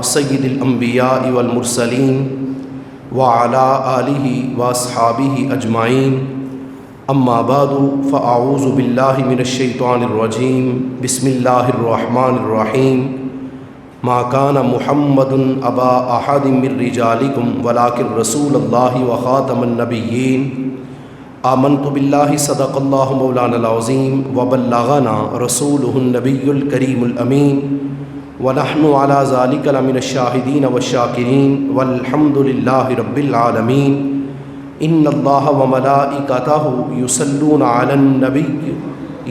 سید الانبیاء والمرسلین وعلی آلہ واصحابہ اجمعین اما بعد فاعوذ باللہ من الشیطان الرجیم بسم اللہ الرحمن الرحیم ما کان محمد ابا احد من رجالکم ولکن رسول اللہ وخاتم النبیین آمنت باللہ صدق اللہ مولانا العظیم وبلغنا رسولہ النبی الکریم الامین ونحن علی ذلک لمن الشاہدین والشاکرین والحمد للہ رب العالمین ان اللہ وملائکتہ یصلون علی النبی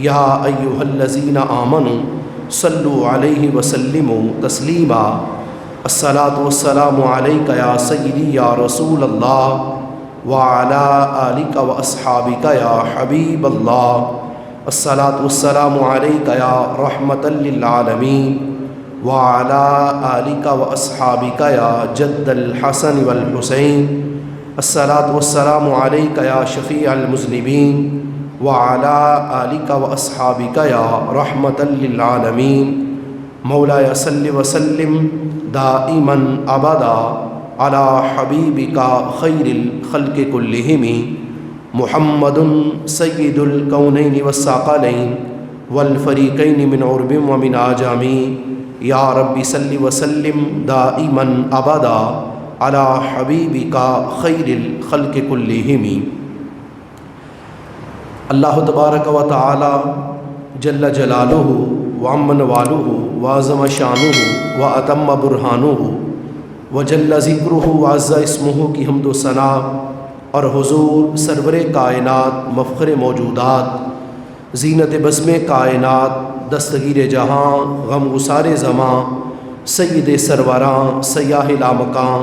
یا ایہا الذین آمنوا صلوا علیہ وسلموا تسلیما الصلاۃ والسلام علیک یا سیدی یا رسول اللہ وعلی آلک واصحابک یا حبیب اللہ الصلاۃ والسلام علیک یا رحمۃ للعالمین وعلی آلک واصحابک یا جد الحسن والحسین الصلاۃ والسلام علیک یا شفیع المذنبین وعلی آلک واصحابک یا رحمۃ للعالمین مولایا صلی وسلم دائما ابدا علی حبیبک خیر الخلق کلہم محمد سید الکونین والثقلین والفریقین من عرب ومن عجم یا رب صلی وسلم دائما ابدا علی حبیبک خیر الخلق کلہم۔ اللہ تبارک و تعالی جل جلالہ وعم نوالہ وعظم شانہ واتم برہانہ وجل ذکرہ وعز اسمہ کی حمد و ثنا اور حضور سرور کائنات مفخر موجودات زینت بزم کائنات دستگیر جہاں غم گسار زماں سید سروراں سیاہ لامکاں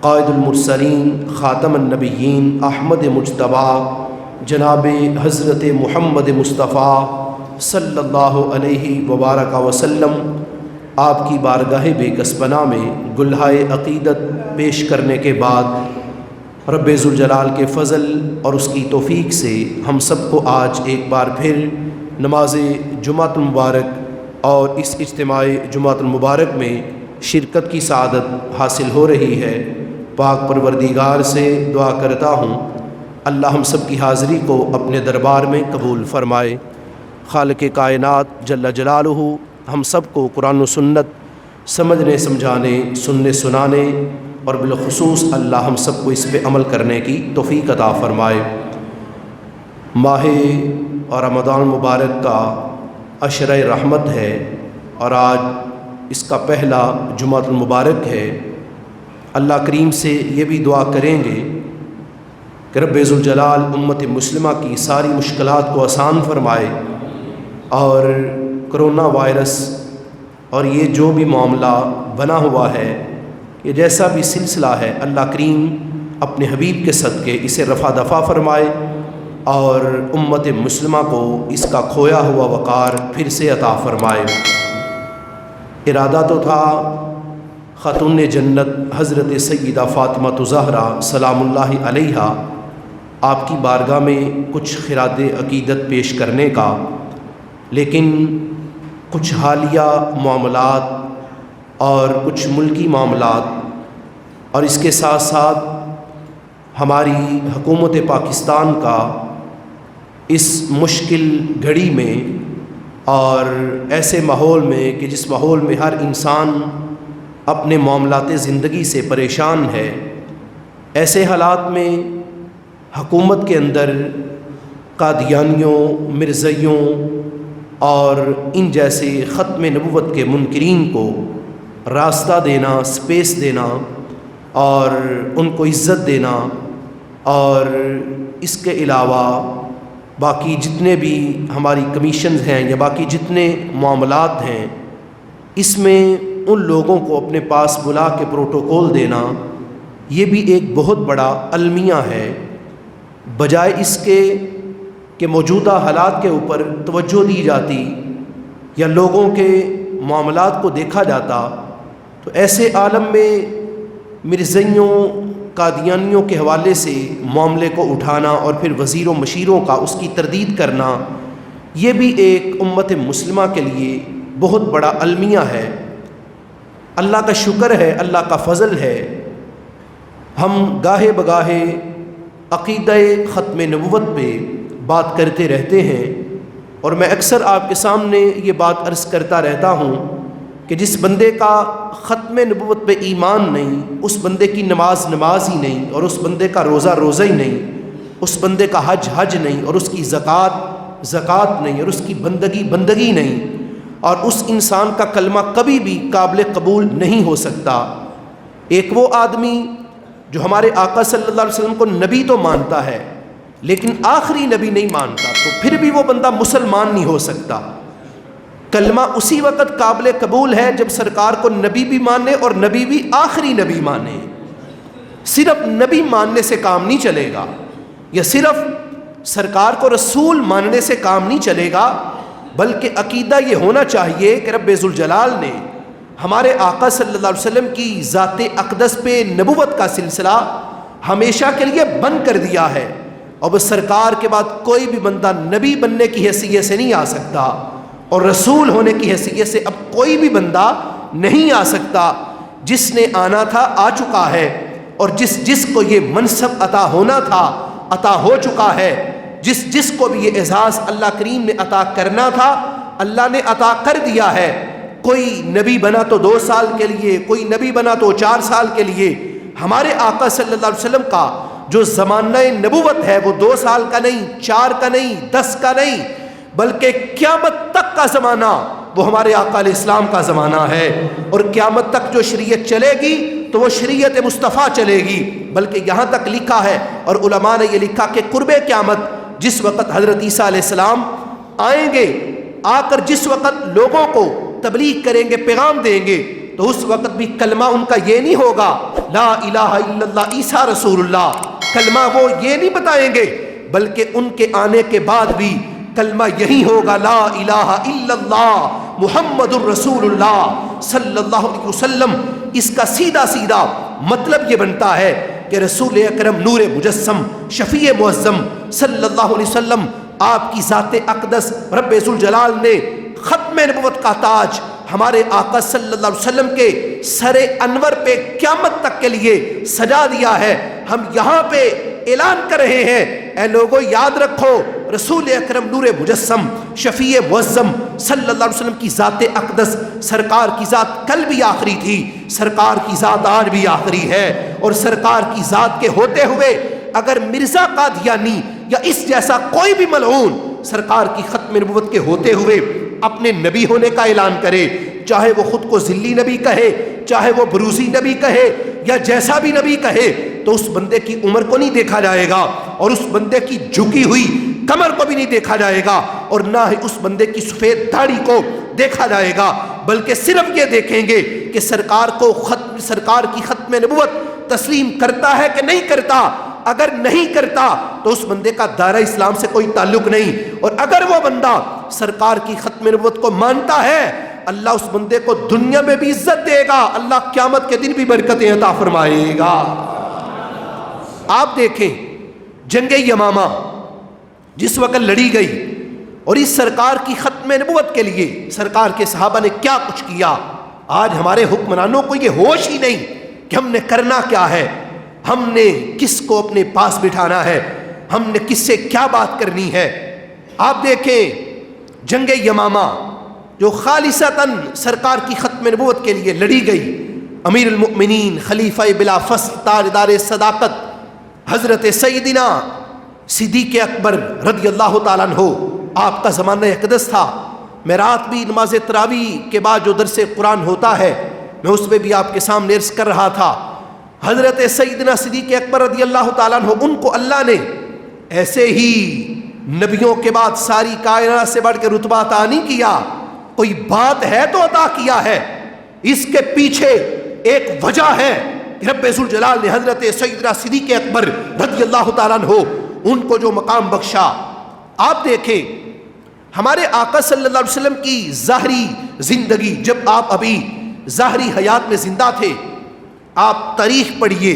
قائد المرسلین خاتم النبیین احمد مجتبیٰ جناب حضرت محمد مصطفیٰ صلی اللہ علیہ وبارک وسلم آپ کی بارگاہ بے کسبنا میں گلہائے عقیدت پیش کرنے کے بعد رب ذوالجلال کے فضل اور اس کی توفیق سے ہم سب کو آج ایک بار پھر نماز جمعۃ المبارک اور اس اجتماع جمعۃ المبارک میں شرکت کی سعادت حاصل ہو رہی ہے۔ پاک پروردگار سے دعا کرتا ہوں اللہ ہم سب کی حاضری کو اپنے دربار میں قبول فرمائے۔ خالق کائنات جل جلالہ ہم سب کو قرآن و سنت سمجھنے سمجھانے سننے سنانے اور بالخصوص اللہ ہم سب کو اس پہ عمل کرنے کی توفیق عطا فرمائے۔ ماہ اور رمضان مبارک کا عشرہ رحمت ہے اور آج اس کا پہلا جمعۃ المبارک ہے۔ اللہ کریم سے یہ بھی دعا کریں گے کہ رب ذوالجلال امت مسلمہ کی ساری مشکلات کو آسان فرمائے اور کرونا وائرس اور یہ جو بھی معاملہ بنا ہوا ہے یہ جیسا بھی سلسلہ ہے اللہ کریم اپنے حبیب کے صدقے اسے رفع دفع فرمائے اور امت مسلمہ کو اس کا کھویا ہوا وقار پھر سے عطا فرمائے۔ ارادہ تو تھا خاتون جنت حضرت سیدہ فاطمہ زہرا سلام اللہ علیہا آپ کی بارگاہ میں کچھ خراج عقیدت پیش کرنے کا، لیکن کچھ حالیہ معاملات اور کچھ ملکی معاملات اور اس کے ساتھ ساتھ ہماری حکومت پاکستان کا اس مشکل گھڑی میں اور ایسے ماحول میں کہ جس ماحول میں ہر انسان اپنے معاملات زندگی سے پریشان ہے، ایسے حالات میں حکومت کے اندر قادیانیوں مرزائیوں اور ان جیسے ختم نبوت کے منکرین کو راستہ دینا، سپیس دینا اور ان کو عزت دینا اور اس کے علاوہ باقی جتنے بھی ہماری کمیشنز ہیں یا باقی جتنے معاملات ہیں اس میں ان لوگوں کو اپنے پاس بلا کے پروٹوکول دینا، یہ بھی ایک بہت بڑا المیہ ہے۔ بجائے اس کے کہ موجودہ حالات کے اوپر توجہ دی جاتی یا لوگوں کے معاملات کو دیکھا جاتا تو ایسے عالم میں مرزائیوں قادیانیوں کے حوالے سے معاملے کو اٹھانا اور پھر وزیروں مشیروں کا اس کی تردید کرنا، یہ بھی ایک امت مسلمہ کے لیے بہت بڑا المیہ ہے۔ اللہ کا شکر ہے، اللہ کا فضل ہے، ہم گاہے بگاہے عقیدہ ختم نبوت پہ بات کرتے رہتے ہیں، اور میں اکثر آپ کے سامنے یہ بات عرض کرتا رہتا ہوں کہ جس بندے کا ختم نبوت پہ ایمان نہیں، اس بندے کی نماز نماز ہی نہیں، اور اس بندے کا روزہ روزہ ہی نہیں، اس بندے کا حج حج نہیں، اور اس کی زکوٰۃ زکوٰۃ نہیں، اور اس کی بندگی بندگی نہیں، اور اس انسان کا کلمہ کبھی بھی قابل قبول نہیں ہو سکتا۔ ایک وہ آدمی جو ہمارے آقا صلی اللہ علیہ وسلم کو نبی تو مانتا ہے لیکن آخری نبی نہیں مانتا، تو پھر بھی وہ بندہ مسلمان نہیں ہو سکتا۔ کلمہ اسی وقت قابل قبول ہے جب سرکار کو نبی بھی مانے اور نبی بھی آخری نبی مانے۔ صرف نبی ماننے سے کام نہیں چلے گا، یا صرف سرکار کو رسول ماننے سے کام نہیں چلے گا، بلکہ عقیدہ یہ ہونا چاہیے کہ رب ذوالجلال نے ہمارے آقا صلی اللہ علیہ وسلم کی ذات اقدس پہ نبوت کا سلسلہ ہمیشہ کے لیے بند کر دیا ہے، اور بس سرکار کے بعد کوئی بھی بندہ نبی بننے کی حیثیت سے نہیں آ سکتا، اور رسول ہونے کی حیثیت سے اب کوئی بھی بندہ نہیں آ سکتا۔ جس نے آنا تھا آ چکا ہے، اور جس کو یہ منصب عطا ہونا تھا عطا ہو چکا ہے، جس کو بھی یہ اعزاز اللہ کریم نے عطا کرنا تھا اللہ نے عطا کر دیا ہے۔ کوئی نبی بنا تو 2 سال کے لیے، کوئی نبی بنا تو 4 سال کے لیے۔ ہمارے آقا صلی اللہ علیہ وسلم کا جو زمانہ نبوت ہے وہ 2 سال کا نہیں، 4 کا نہیں، 10 کا نہیں، بلکہ قیامت تک کا زمانہ وہ ہمارے آقا علیہ السلام کا زمانہ ہے، اور قیامت تک جو شریعت چلے گی تو وہ شریعت مصطفیٰ چلے گی۔ بلکہ یہاں تک لکھا ہے، اور علماء نے یہ لکھا کہ قرب قیامت جس وقت حضرت عیسیٰ علیہ السلام آئیں گے، آ کر جس وقت لوگوں کو تبلیغ کریں گے، پیغام دیں گے، تو اس وقت بھی کلمہ ان کا یہ نہیں ہوگا لا الہ الا اللہ عیسیٰ رسول اللہ، کلمہ وہ یہ نہیں بتائیں گے، بلکہ ان کے آنے کے بعد بھی کلمہ یہی ہوگا لا الہ الا اللہ محمد الرسول اللہ صلی اللہ علیہ وسلم۔ اس کا سیدھا سیدھا مطلب یہ بنتا ہے کہ رسول اکرم نور مجسم شفیع معظم صلی اللہ علیہ وسلم، آپ کی ذات اقدس رب ذوالجلال نے ختم نبوت کا تاج ہمارے آقا صلی اللہ علیہ وسلم کے سر انور پہ قیامت تک کے لیے سجا دیا ہے۔ ہم یہاں پہ اعلان کر رہے ہیں، اے لوگوں یاد رکھو رسول اکرم نور مجسم شفیع معظم صلی اللہ علیہ وسلم کی ذات اقدس، سرکار کی ذات کل بھی آخری تھی، سرکار کی ذات آج بھی آخری ہے، اور سرکار کی ذات کے ہوتے ہوئے اگر مرزا قادیانی یا اس جیسا کوئی بھی ملعون سرکار کی ختم نبوت کے ہوتے ہوئے اپنے نبی ہونے کا اعلان کرے، چاہے وہ خود کو ذلی نبی کہے، چاہے وہ بروزی نبی کہے، یا جیسا بھی نبی کہے، تو اس بندے کی عمر کو نہیں دیکھا جائے گا، اور اس بندے کی جھکی ہوئی کمر کو بھی نہیں دیکھا جائے گا، اور نہ ہی اس بندے کی سفید داڑھی کو دیکھا جائے گا، بلکہ صرف یہ دیکھیں گے کہ سرکار کی ختم نبوت تسلیم کرتا ہے کہ نہیں کرتا۔ اگر نہیں کرتا تو اس بندے کا دائرہ اسلام سے کوئی تعلق نہیں، اور اگر وہ بندہ سرکار کی ختم نبوت کو مانتا ہے، اللہ اس بندے کو دنیا میں بھی عزت دے گا، اللہ قیامت کے دن بھی برکتیں عطا فرمائے گا۔ آپ دیکھیں جنگ یمامہ جس وقت لڑی گئی، اور اس سرکار کی ختم نبوت کے لیے سرکار کے صحابہ نے کیا کچھ کیا، آج ہمارے حکمرانوں کو یہ ہوش ہی نہیں کہ ہم نے کرنا کیا ہے، ہم نے کس کو اپنے پاس بٹھانا ہے، ہم نے کس سے کیا بات کرنی ہے۔ آپ دیکھیں جنگ یمامہ جو خالصتاً سرکار کی ختم نبوت کے لیے لڑی گئی، امیر المؤمنین خلیفہ بلا فصل تاجدار صداقت حضرت سیدنا صدیق اکبر رضی اللہ تعالیٰ عنہ، آپ کا زمانہ اقدس تھا۔ میں رات بھی نماز تراویح کے بعد جو درس قرآن ہوتا ہے میں اس میں بھی آپ کے سامنے عرض کر رہا تھا، حضرت سیدنا صدیق اکبر رضی اللہ تعالیٰ عنہ ان کو اللہ نے ایسے ہی نبیوں کے بعد ساری کائنات سے بڑھ کے رتبہ عطا نہیں کیا، کوئی بات ہے تو عطا کیا ہے، اس کے پیچھے ایک وجہ ہے کہ رب ذوالجلال نے حضرت سیدنا صدیق اکبر رضی اللہ تعالیٰ عنہ ان کو جو مقام بخشا۔ آپ دیکھیں ہمارے آقا صلی اللہ علیہ وسلم کی ظاہری زندگی، جب آپ ابھی ظاہری حیات میں زندہ تھے، آپ تاریخ پڑھیے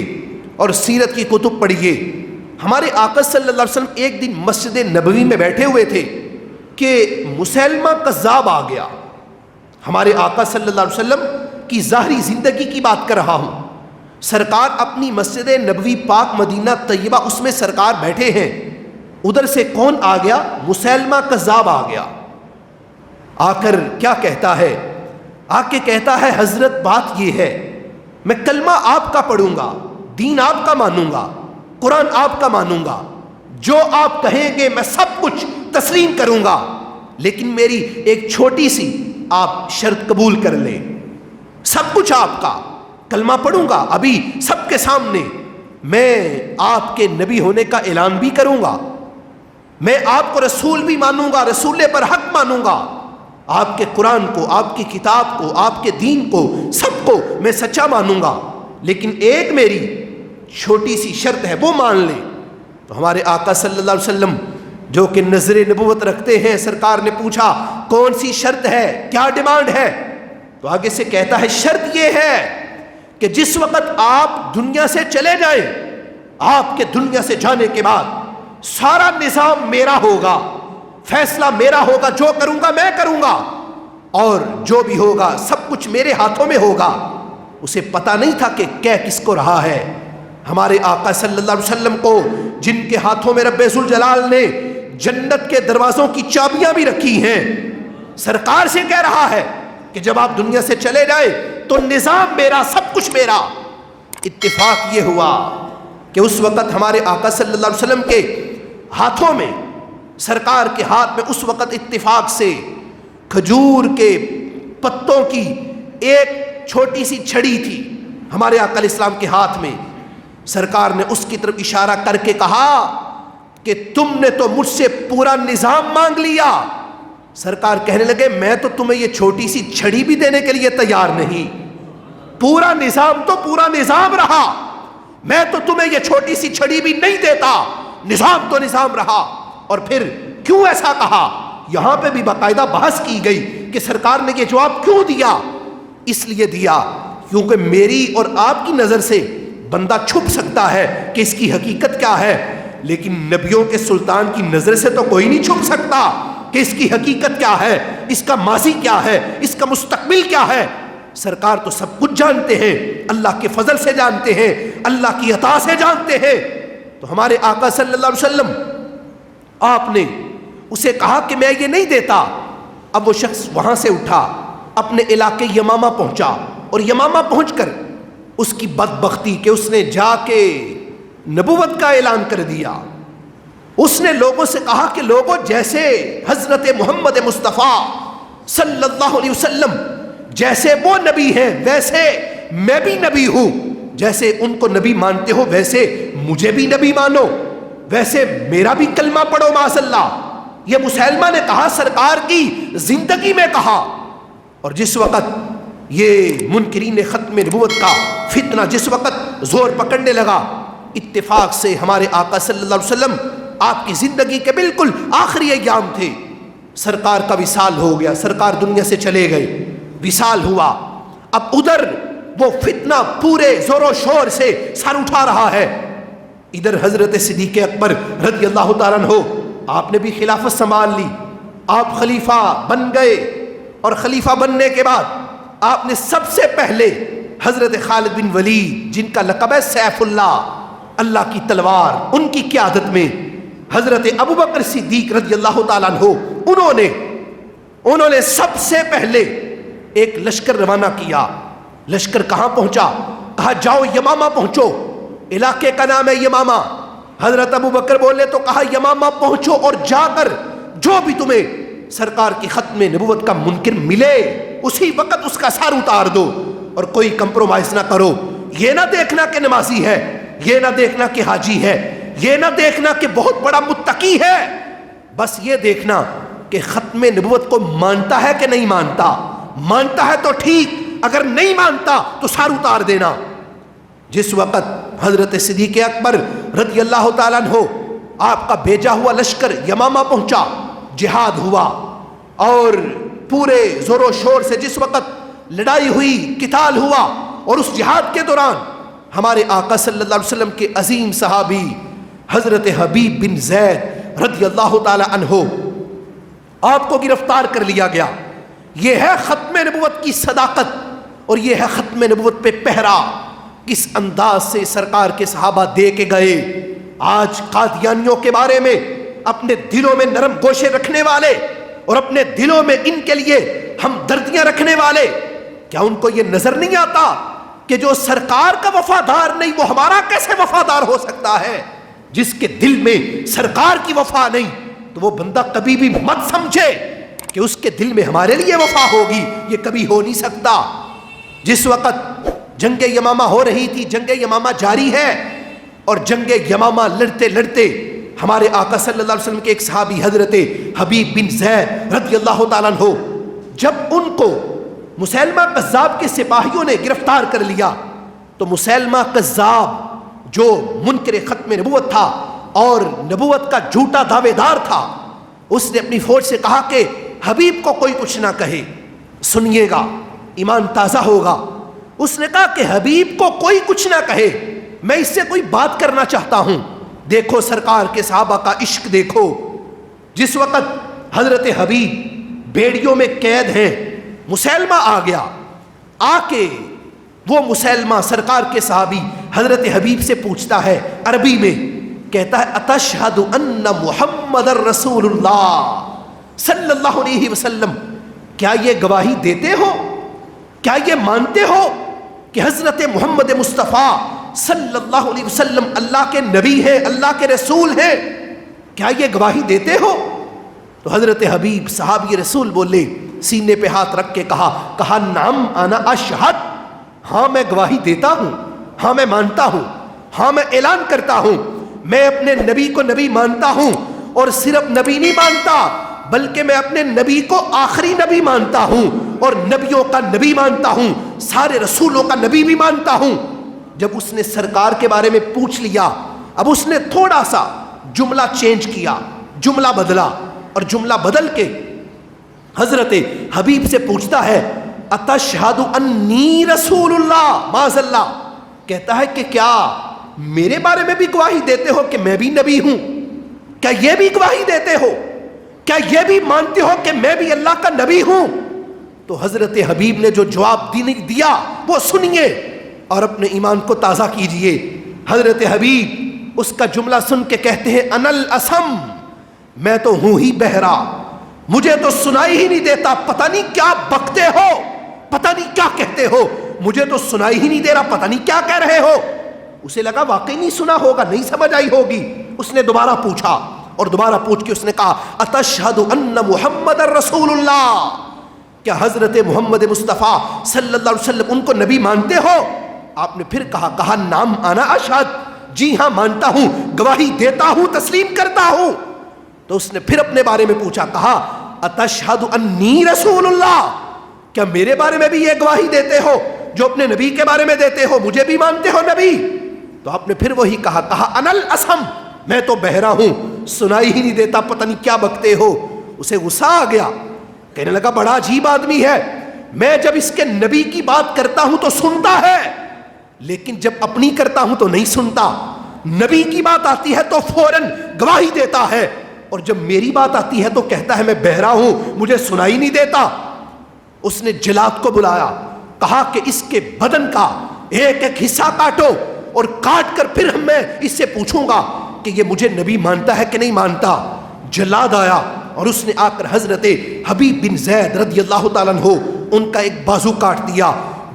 اور سیرت کی کتب پڑھیے، ہمارے آقا صلی اللہ علیہ وسلم ایک دن مسجد نبوی میں بیٹھے ہوئے تھے کہ مسیلمہ کذاب آ گیا۔ ہمارے آقا صلی اللہ علیہ وسلم کی ظاہری زندگی کی بات کر رہا ہوں۔ سرکار اپنی مسجد نبوی پاک مدینہ طیبہ، اس میں سرکار بیٹھے ہیں، ادھر سے کون آ گیا؟ مسیلمہ کذاب آ گیا۔ آ کر کیا کہتا ہے؟ آ کے کہتا ہے حضرت بات یہ ہے، میں کلمہ آپ کا پڑھوں گا، دین آپ کا مانوں گا، قرآن آپ کا مانوں گا، جو آپ کہیں گے میں سب کچھ تسلیم کروں گا، لیکن میری ایک چھوٹی سی آپ شرط قبول کر لیں، سب کچھ آپ کا، کلمہ پڑھوں گا ابھی سب کے سامنے، میں آپ کے نبی ہونے کا اعلان بھی کروں گا، میں آپ کو رسول بھی مانوں گا، رسول پر حق مانوں گا، آپ کے قرآن کو، آپ کی کتاب کو، آپ کے دین کو، سب کو میں سچا مانوں گا، لیکن ایک میری چھوٹی سی شرط ہے، وہ مان لیں۔ تو ہمارے آقا صلی اللہ علیہ وسلم جو کہ نظر نبوت رکھتے ہیں، سرکار نے پوچھا کون سی شرط ہے، کیا ڈیمانڈ ہے؟ تو آگے سے کہتا ہے شرط یہ ہے کہ جس وقت آپ دنیا سے چلے جائیں، آپ کے دنیا سے جانے کے بعد سارا نظام میرا ہوگا، فیصلہ میرا ہوگا، جو کروں گا میں کروں گا، اور جو بھی ہوگا سب کچھ میرے ہاتھوں میں ہوگا۔ اسے پتہ نہیں تھا کہ کہہ کس کو رہا ہے۔ ہمارے آقا صلی اللہ علیہ وسلم کو، جن کے ہاتھوں میں رب ذوالجلال نے جنت کے دروازوں کی چابیاں بھی رکھی ہیں، سرکار سے کہہ رہا ہے کہ جب آپ دنیا سے چلے جائیں تو نظام میرا، سب کچھ میرا۔ اتفاق یہ ہوا کہ اس وقت ہمارے آقا صلی اللہ علیہ وسلم کے ہاتھوں میں، سرکار کے ہاتھ میں اس وقت اتفاق سے کھجور کے پتوں کی ایک چھوٹی سی چھڑی تھی ہمارے آقا علیہ السلام کے ہاتھ میں۔ سرکار نے اس کی طرف اشارہ کر کے کہا کہ تم نے تو مجھ سے پورا نظام مانگ لیا۔ سرکار کہنے لگے میں تو تمہیں یہ چھوٹی سی چھڑی بھی دینے کے لیے تیار نہیں، پورا نظام تو پورا نظام رہا، میں تو تمہیں یہ چھوٹی سی چھڑی بھی نہیں دیتا، نظام تو نظام رہا۔ اور پھر کیوں ایسا کہا؟ یہاں پہ بھی باقاعدہ بحث کی گئی کہ سرکار نے یہ جواب کیوں دیا؟ اس لیے دیا کیونکہ میری اور آپ کی نظر سے بندہ چھپ سکتا ہے کہ اس کی حقیقت کیا ہے، لیکن نبیوں کے سلطان کی نظر سے تو کوئی نہیں چھپ سکتا کہ اس کی حقیقت کیا ہے، اس کا ماضی کیا ہے، اس کا مستقبل کیا ہے۔ سرکار تو سب کچھ جانتے ہیں، اللہ کے فضل سے جانتے ہیں، اللہ کی عطا سے جانتے ہیں۔ تو ہمارے آقا صلی اللہ علیہ وسلم، آپ نے اسے کہا کہ میں یہ نہیں دیتا۔ اب وہ شخص وہاں سے اٹھا، اپنے علاقے یمامہ پہنچا، اور یمامہ پہنچ کر اس کی بدبختی کہ اس نے جا کے نبوت کا اعلان کر دیا۔ اس نے لوگوں سے کہا کہ لوگوں، جیسے حضرت محمد مصطفیٰ صلی اللہ علیہ وسلم جیسے وہ نبی ہیں ویسے میں بھی نبی ہوں، جیسے ان کو نبی مانتے ہو ویسے مجھے بھی نبی مانو، ویسے میرا بھی کلمہ پڑھو معاذ اللہ۔ یہ مسیلمہ نے کہا، سرکار کی زندگی میں کہا۔ اور جس وقت یہ منکرین ختم نبوت کا فتنہ جس وقت زور پکڑنے لگا، اتفاق سے ہمارے آقا صلی اللہ علیہ وسلم، آپ کی زندگی کے بالکل آخری ایام تھے، سرکار کا وصال ہو گیا، سرکار دنیا سے چلے گئے، وصال ہوا۔ اب ادھر وہ فتنہ پورے زور و شور سے سر اٹھا رہا ہے، ادھر حضرت صدیق اکبر رضی اللہ تعالیٰ عنہ، آپ نے بھی خلافت سنبھال لی، آپ خلیفہ بن گئے، اور خلیفہ بننے کے بعد آپ نے سب سے پہلے حضرت خالد بن ولید، جن کا لقب ہے سیف اللہ، اللہ کی تلوار، ان کی قیادت میں حضرت ابوبکر صدیق رضی اللہ تعالیٰ عنہ، انہوں نے سب سے پہلے ایک لشکر روانہ کیا۔ لشکر کہاں پہنچا؟ کہا جاؤ یمامہ پہنچو، علاقے کا نام ہے یمامہ۔ حضرت ابوبکر بولے تو کہا یمامہ پہنچو اور جا کر جو بھی تمہیں سرکار کی ختم نبوت کا منکر ملے اسی وقت اس کا سر اتار دو، اور کوئی کمپرومائز نہ کرو۔ یہ نہ دیکھنا کہ نمازی ہے، یہ نہ دیکھنا کہ حاجی ہے، یہ نہ دیکھنا کہ بہت بڑا متقی ہے، بس یہ دیکھنا کہ ختم نبوت کو مانتا ہے کہ نہیں مانتا۔ مانتا ہے تو ٹھیک، اگر نہیں مانتا تو سر اتار دینا۔ جس وقت حضرت صدیق اکبر رضی اللہ تعالیٰ عنہ، آپ کا بھیجا ہوا لشکر یمامہ پہنچا، جہاد ہوا، اور پورے زور و شور سے جس وقت لڑائی ہوئی، قتال ہوا، اور اس جہاد کے دوران ہمارے آقا صلی اللہ علیہ وسلم کے عظیم صحابی حضرت حبیب بن زید رضی اللہ تعالی عنہ، آپ کو گرفتار کر لیا گیا۔ یہ ہے ختم نبوت کی صداقت اور یہ ہے ختم نبوت پہ پہرا. کس انداز سے سرکار کے صحابہ دے کے گئے. آج قادیانیوں کے بارے میں اپنے دلوں میں نرم گوشے رکھنے والے اور اپنے دلوں میں ان کے لیے ہمدردیاں رکھنے والے، کیا ان کو یہ نظر نہیں آتا کہ جو سرکار کا وفادار نہیں وہ ہمارا کیسے وفادار ہو سکتا ہے؟ جس کے دل میں سرکار کی وفا نہیں تو وہ بندہ کبھی بھی مت سمجھے کہ اس کے دل میں ہمارے لیے وفا ہوگی، یہ کبھی ہو نہیں سکتا. جس وقت جنگ یمامہ ہو رہی تھی، جنگ یمامہ جاری ہے، اور جنگ یمامہ لڑتے لڑتے ہمارے آقا صلی اللہ علیہ وسلم کے ایک صحابی حضرت حبیب بن زید رضی اللہ تعالیٰ عنہ، جب ان کو مسیلمہ کذاب کے سپاہیوں نے گرفتار کر لیا تو مسیلمہ کذاب جو منکر ختم نبوت تھا اور نبوت کا جھوٹا دعوے دار تھا، اس نے اپنی فوج سے کہا کہ حبیب کو کوئی کچھ نہ کہے، سنیے گا ایمان تازہ ہوگا. اس نے کہا کہ حبیب کو کوئی کچھ نہ کہے، میں اس سے کوئی بات کرنا چاہتا ہوں. دیکھو سرکار کے صحابہ کا عشق دیکھو. جس وقت حضرت حبیب بیڑیوں میں قید ہیں، مسیلمہ آ گیا، آ کے وہ مسیلمہ سرکار کے صحابی حضرت حبیب سے پوچھتا ہے عربی میں، کہتا ہے اتشہد ان محمد رسول اللہ صلی اللہ علیہ وسلم، کیا یہ گواہی دیتے ہو، کیا یہ مانتے ہو کہ حضرت محمد مصطفیٰ صلی اللہ علیہ وسلم اللہ کے نبی ہیں، اللہ کے رسول ہیں، کیا یہ گواہی دیتے ہو؟ تو حضرت حبیب صحابی رسول بولے، سینے پہ ہاتھ رکھ کے کہا نعم انا اشہد، ہاں میں گواہی دیتا ہوں، ہاں میں مانتا ہوں، ہاں میں اعلان کرتا ہوں، میں اپنے نبی کو نبی مانتا ہوں، اور صرف نبی نہیں مانتا بلکہ میں اپنے نبی کو آخری نبی مانتا ہوں اور نبیوں کا نبی مانتا ہوں، سارے رسولوں کا نبی بھی مانتا ہوں. جب اس نے سرکار کے بارے میں پوچھ لیا، اب اس نے تھوڑا سا جملہ چینج کیا، جملہ بدلا، اور جملہ بدل کے حضرت حبیب سے پوچھتا ہے اتشہد انی رسول اللہ معاذ اللہ، کہتا ہے کہ کیا میرے بارے میں بھی گواہی دیتے ہو کہ میں بھی نبی ہوں؟ کیا یہ بھی گواہی دیتے ہو؟ کیا یہ بھی مانتے ہو کہ میں بھی اللہ کا نبی ہوں؟ تو حضرت حبیب نے جو جواب دیا وہ سنیے اور اپنے ایمان کو تازہ کیجئے. حضرت حبیب اس کا جملہ سن کے کہتے ہیں انا الاسم، میں تو ہوں ہی بہرا، مجھے تو سنائی ہی نہیں دیتا، پتہ نہیں کیا بکتے ہو، پتہ نہیں کیا کہتے ہو، مجھے تو سنائی ہی نہیں دے رہا، پتہ نہیں کیا کہہ رہے ہو. اسے لگا واقعی نہیں سنا ہوگا، نہیں سمجھ آئی ہوگی. اس نے دوبارہ پوچھا اور دوبارہ پوچھ کے اس نے کہا اتشہد ان محمد رسول اللہ، کیا حضرت محمد مصطفیٰ صلی اللہ علیہ وسلم ان کو نبی مانتے ہو؟ آپ نے پھر کہا نام انا اشہد، جی ہاں مانتا ہوں، گواہی دیتا ہوں، تسلیم کرتا ہوں. تو اس نے پھر اپنے بارے میں پوچھا، کہا اتشہد انی رسول اللہ، کیا میرے بارے میں بھی یہ گواہی دیتے ہو جو اپنے نبی کے بارے میں دیتے ہو، مجھے بھی مانتے ہو نبی؟ تو آپ نے پھر وہی کہا انا الاسم، میں تو بہرا ہوں، سنائی ہی نہیں دیتا، پتہ نہیں کیا بکتے ہو. اسے غصہ آ گیا، کہنے لگا بڑا عجیب آدمی ہے، میں جب اس کے نبی کی بات کرتا ہوں تو سنتا ہے، لیکن جب اپنی کرتا ہوں تو نہیں سنتا. نبی کی بات آتی ہے تو فوراً گواہی دیتا ہے، اور جب میری بات آتی ہے تو کہتا ہے میں بہرا ہوں، مجھے سنائی نہیں دیتا. اس نے جلاد کو بلایا، کہا کہ اس کے بدن کا ایک ایک حصہ کاٹو اور کاٹ کر پھر میں اس سے پوچھوں گا کہ یہ مجھے نبی مانتا ہے کہ نہیں مانتا. جلاد آیا اور اس نے آ کر حضرت حبیب بن زید رضی اللہ تعالیٰ عنہ ان کا ایک بازو کاٹ دیا.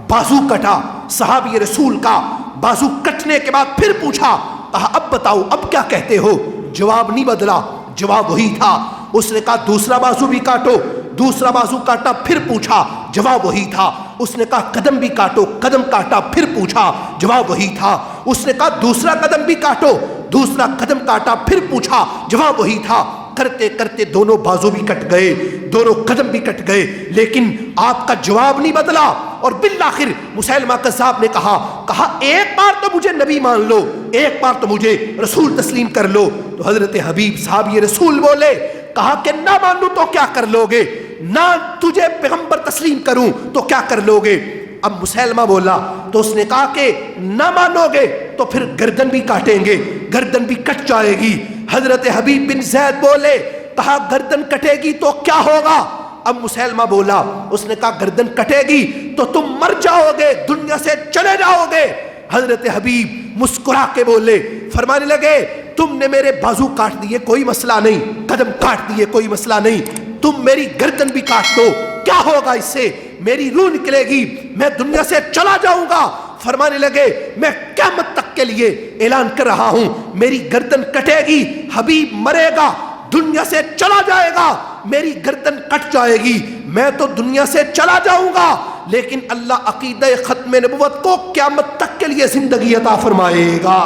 بازو کٹا، صحابی رسول کا بازو کٹنے کے بعد پھر پوچھا، کہا اب بتاؤ اب کیا کہتے ہو؟ جواب نہیں بدلا، جواب وہی تھا. اس نے کہا دوسرا بازو بھی کاٹو، دوسرا بازو کاٹا، پھر پوچھا، جواب وہی تھا. اس نے کہا قدم بھی کاٹو، قدم کاٹا، پھر پوچھا، جواب وہی تھا. اس نے کہا دوسرا قدم بھی کاٹو، دوسرا قدم کاٹا، پھر پوچھا، جواب وہی تھا. کرتے کرتے دونوں بازو بھی کٹ گئے، دونوں قدم بھی کٹ گئے، لیکن آپ کا جواب نہیں بدلا. اور بالآخر مسیلمہ کذاب نے کہا ایک بار تو مجھے نبی مان لو، ایک بار تو مجھے رسول تسلیم کر لو. تو حضرت حبیب صاحب یہ رسول بولے، کہا کہ نہ مانوں تو کیا کر لو گے، نہ تجھے پیغمبر تسلیم کروں تو کیا کر لو گے. اب مسیلمہ بولا تو اس نے کہا کہ نہ مانو گے تو پھر گردن بھی کاٹیں گے، گردن بھی کٹ جائے گی. حضرت حبیب بن زید بولے، کہا گردن کٹے گی تو کیا ہوگا؟ اب مسیلمہ بولا، اس نے کہا گردن کٹے گی تو تم مر جاؤ گے، دنیا سے چلے جاؤ گے۔ حضرت حبیب مسکرا کے بولے، فرمانے لگے تم نے میرے بازو کاٹ دیے کوئی مسئلہ نہیں، قدم کاٹ دیے کوئی مسئلہ نہیں، تم میری گردن بھی کاٹ دو، کیا ہوگا اس سے؟ میری روح نکلے گی، میں دنیا سے چلا جاؤں گا۔ فرمانے لگے میں قیامت تک کے لیے اعلان کر رہا ہوں، میری گردن کٹے گی، حبیب مرے گا، دنیا سے چلا جائے گا، میری گردن کٹ جائے گی، میں تو دنیا سے چلا جاؤں گا، لیکن اللہ عقیدہ ختم نبوت کو قیامت تک کے لیے زندگی عطا فرمائے گا۔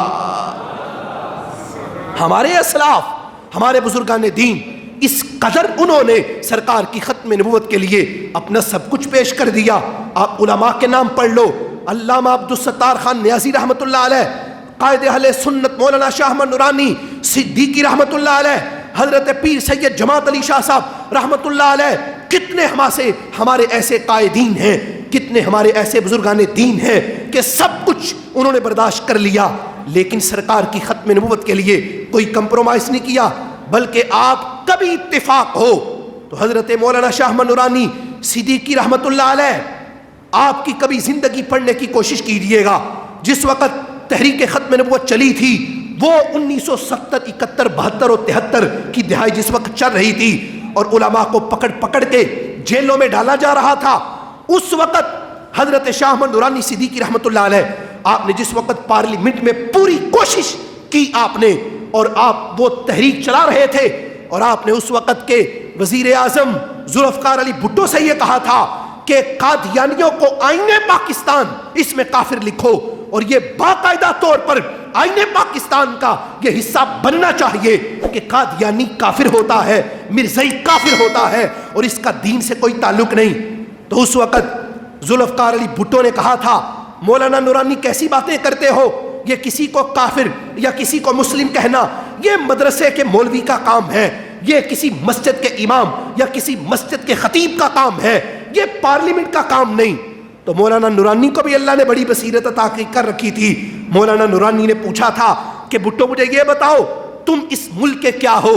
ہمارے اسلاف، ہمارے بزرگان دین، اس قدر انہوں نے سرکار کی ختم نبوت کے لیے اپنا سب کچھ پیش کر دیا۔ آپ علماء کے نام پڑھ لو، علامہ عبدالستار خان نیازی رحمۃ اللہ علیہ، قائد اہل سنت مولانا شاہ احمد نورانی صدیقی رحمۃ اللہ علیہ، حضرت پیر سید جماعت علی شاہ صاحب رحمۃ اللہ علیہ، کتنے ہمارے ایسے قائدین ہیں، کتنے ہمارے ایسے بزرگان دین ہیں کہ سب کچھ انہوں نے برداشت کر لیا، لیکن سرکار کی ختم نبوت کے لیے کوئی کمپرومائز نہیں کیا، بلکہ آپ کبھی اتفاق ہو تو حضرت مولانا شاہ احمد نورانی صدیقی رحمۃ اللہ علیہ آپ کی کبھی زندگی پڑھنے کی کوشش کیجیے گا۔ جس وقت تحریک ختم نبوت چلی تھی، وہ 1970، 71، 72 اور 73 کی دہائی جس وقت چل رہی تھی اور علماء کو پکڑ پکڑ کے جیلوں میں ڈالا جا رہا تھا، اس وقت حضرت شاہ احمد نورانی صدیقی رحمۃ اللہ علیہ آپ نے جس وقت پارلیمنٹ میں پوری کوشش کی آپ نے، اور آپ وہ تحریک چلا رہے تھے، اور آپ نے اس وقت کے وزیر اعظم ذوالفقار علی بھٹو سے یہ کہا تھا کہ قادیانیوں کو آئین پاکستان اس میں کافر لکھو، اور یہ باقاعدہ طور پر آئین پاکستان کا یہ حصہ بننا چاہیے کہ قادیانی کافر ہوتا ہے، مرزائی کافر ہوتا ہے، اور اس کا دین سے کوئی تعلق نہیں۔ تو اس وقت ذوالفقار علی بھٹو نے کہا تھا مولانا نورانی کیسی باتیں کرتے ہو، یہ کسی کو کافر یا کسی کو مسلم کہنا یہ مدرسے کے مولوی کا کام ہے، یہ کسی مسجد کے امام یا کسی مسجد کے خطیب کا کام ہے، یہ پارلیمنٹ کا کام نہیں۔ تو مولانا نورانی کو بھی اللہ نے بڑی بصیرت عطا کر رکھی تھی۔ مولانا نورانی نے پوچھا تھا کہ بھٹو مجھے یہ بتاؤ تم اس ملک کے کیا ہو؟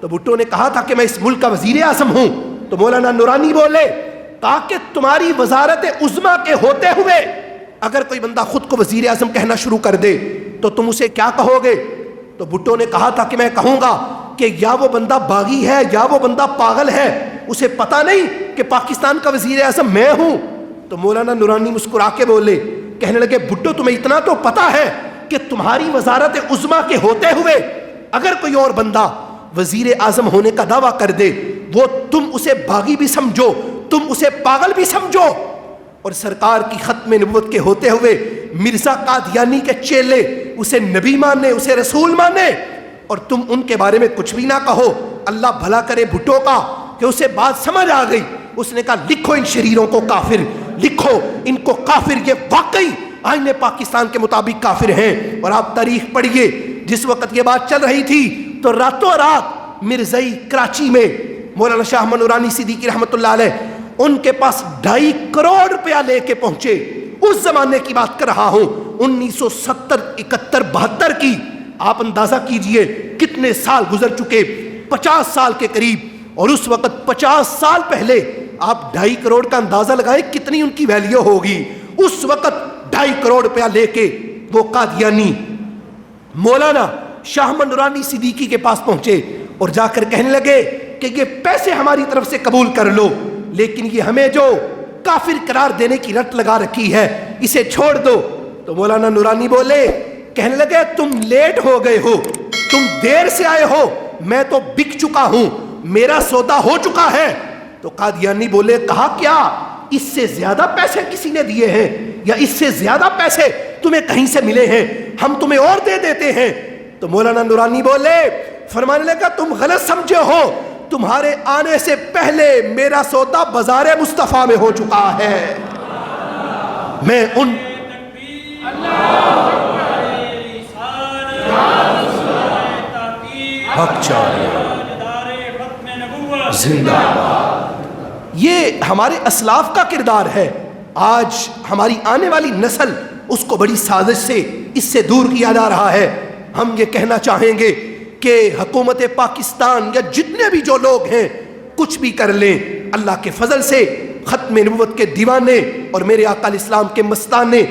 تو بھٹو نے کہا تھا کہ میں اس ملک کا وزیر اعظم ہوں۔ تو مولانا نورانی بولے تاکہ تمہاری وزارت عظمیٰ کے ہوتے ہوئے اگر کوئی بندہ خود کو وزیر اعظم کہنا شروع کر دے تو تم اسے کیا کہو گے؟ تو بھٹو نے کہا تھا کہ میں کہوں گا کہ یا وہ بندہ باغی ہے یا وہ بندہ پاگل ہے، اسے پتہ نہیں کہ پاکستان کا وزیر اعظم میں ہوں۔ تو مولانا نورانی مسکرا کے بولے، کہنے لگے بھٹو تمہیں اتنا تو پتہ ہے کہ تمہاری وزارت عظمیٰ کے ہوتے ہوئے اگر کوئی اور بندہ وزیر اعظم ہونے کا دعویٰ کر دے وہ تم اسے باغی بھی سمجھو، تم اسے پاگل بھی سمجھو، اور سرکار کی ختم نبوت کے ہوتے ہوئے مرزا قادیانی کے چیلے اسے نبی مانے، اسے رسول مانے، اور تم ان کے بارے میں کچھ بھی نہ کہو۔ اللہ بھلا کرے بھٹو کا کہ اسے بات سمجھ آ گئی، اس نے کہا لکھو ان شریروں کو کافر، لکھو ان کو کافر، یہ واقعی آئین پاکستان کے مطابق کافر ہیں۔ اور آپ تاریخ پڑھیے، جس وقت یہ بات چل رہی تھی تو راتوں رات مرزائی کراچی میں مولانا شاہ احمد نورانی صدیقی رحمۃ اللہ علیہ ان کے پاس 2.5 کروڑ روپیہ لے کے پہنچے۔ اس زمانے کی بات کر رہا ہوں، 1970، 71، 72 کی۔ آپ اندازہ کیجئے کتنے سال گزر چکے، 50 سال کے قریب، اور اس وقت 50 سال پہلے آپ 2.5 کروڑ کا اندازہ لگائیں کتنی ان کی ویلیو ہوگی۔ اس وقت 2.5 کروڑ روپیہ لے کے وہ قادیانی مولانا شاہ احمد نورانی صدیقی کے پاس پہنچے اور جا کر کہنے لگے کہ یہ پیسے ہماری طرف سے قبول کر لو، لیکن یہ ہمیں جو کافر قرار دینے کی رٹ لگا رکھی ہے اسے چھوڑ دو۔ تو مولانا نورانی بولے، کہنے لگے تم لیٹ ہو گئے ہو، تم دیر سے آئے ہو، میں تو بک چکا ہوں، میرا سودا ہو چکا ہے۔ تو قادیانی بولے، کہا کیا اس سے زیادہ پیسے کسی نے دیے ہیں یا اس سے زیادہ پیسے تمہیں کہیں سے ملے ہیں؟ ہم تمہیں اور دے دیتے ہیں۔ تو مولانا نورانی بولے، فرمانے لگا تم غلط سمجھے ہو، تمہارے آنے سے پہلے میرا سودا بازار مصطفیٰ میں ہو چکا ہے۔ میں ان حق چاہیے زندہ باد۔ یہ ہمارے اسلاف کا کردار ہے۔ آج ہماری آنے والی نسل اس کو بڑی سازش سے اس سے دور کیا جا رہا ہے۔ ہم یہ کہنا چاہیں گے کہ حکومت پاکستان یا جتنے بھی جو لوگ ہیں کچھ بھی کر لیں، اللہ کے فضل سے ختم نبوت کے دیوانے اور میرے آقا علیہ السلام کے مستانے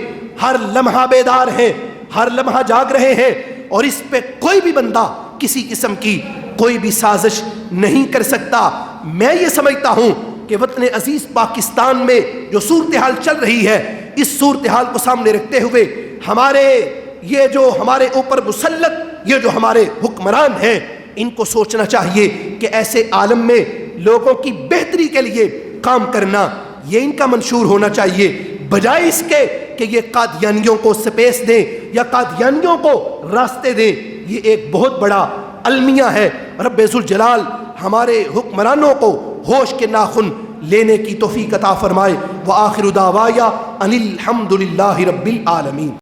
ہر لمحہ بیدار ہیں، ہر لمحہ جاگ رہے ہیں، اور اس پہ کوئی بھی بندہ کسی قسم کی کوئی بھی سازش نہیں کر سکتا۔ میں یہ سمجھتا ہوں کہ وطن عزیز پاکستان میں جو صورتحال چل رہی ہے، اس صورتحال کو سامنے رکھتے ہوئے یہ جو ہمارے اوپر مسلط یہ جو ہمارے حکمران ہیں، ان کو سوچنا چاہیے کہ ایسے عالم میں لوگوں کی بہتری کے لیے کام کرنا یہ ان کا منشور ہونا چاہیے، بجائے اس کے کہ یہ قادیانیوں کو سپیس دیں یا قادیانیوں کو راستے دیں۔ یہ ایک بہت بڑا المیہ ہے۔ رب ذوالجلال ہمارے حکمرانوں کو ہوش کے ناخن لینے کی توفیق عطا فرمائے۔ وآخر دعوایا ان الحمد للہ رب العالمین۔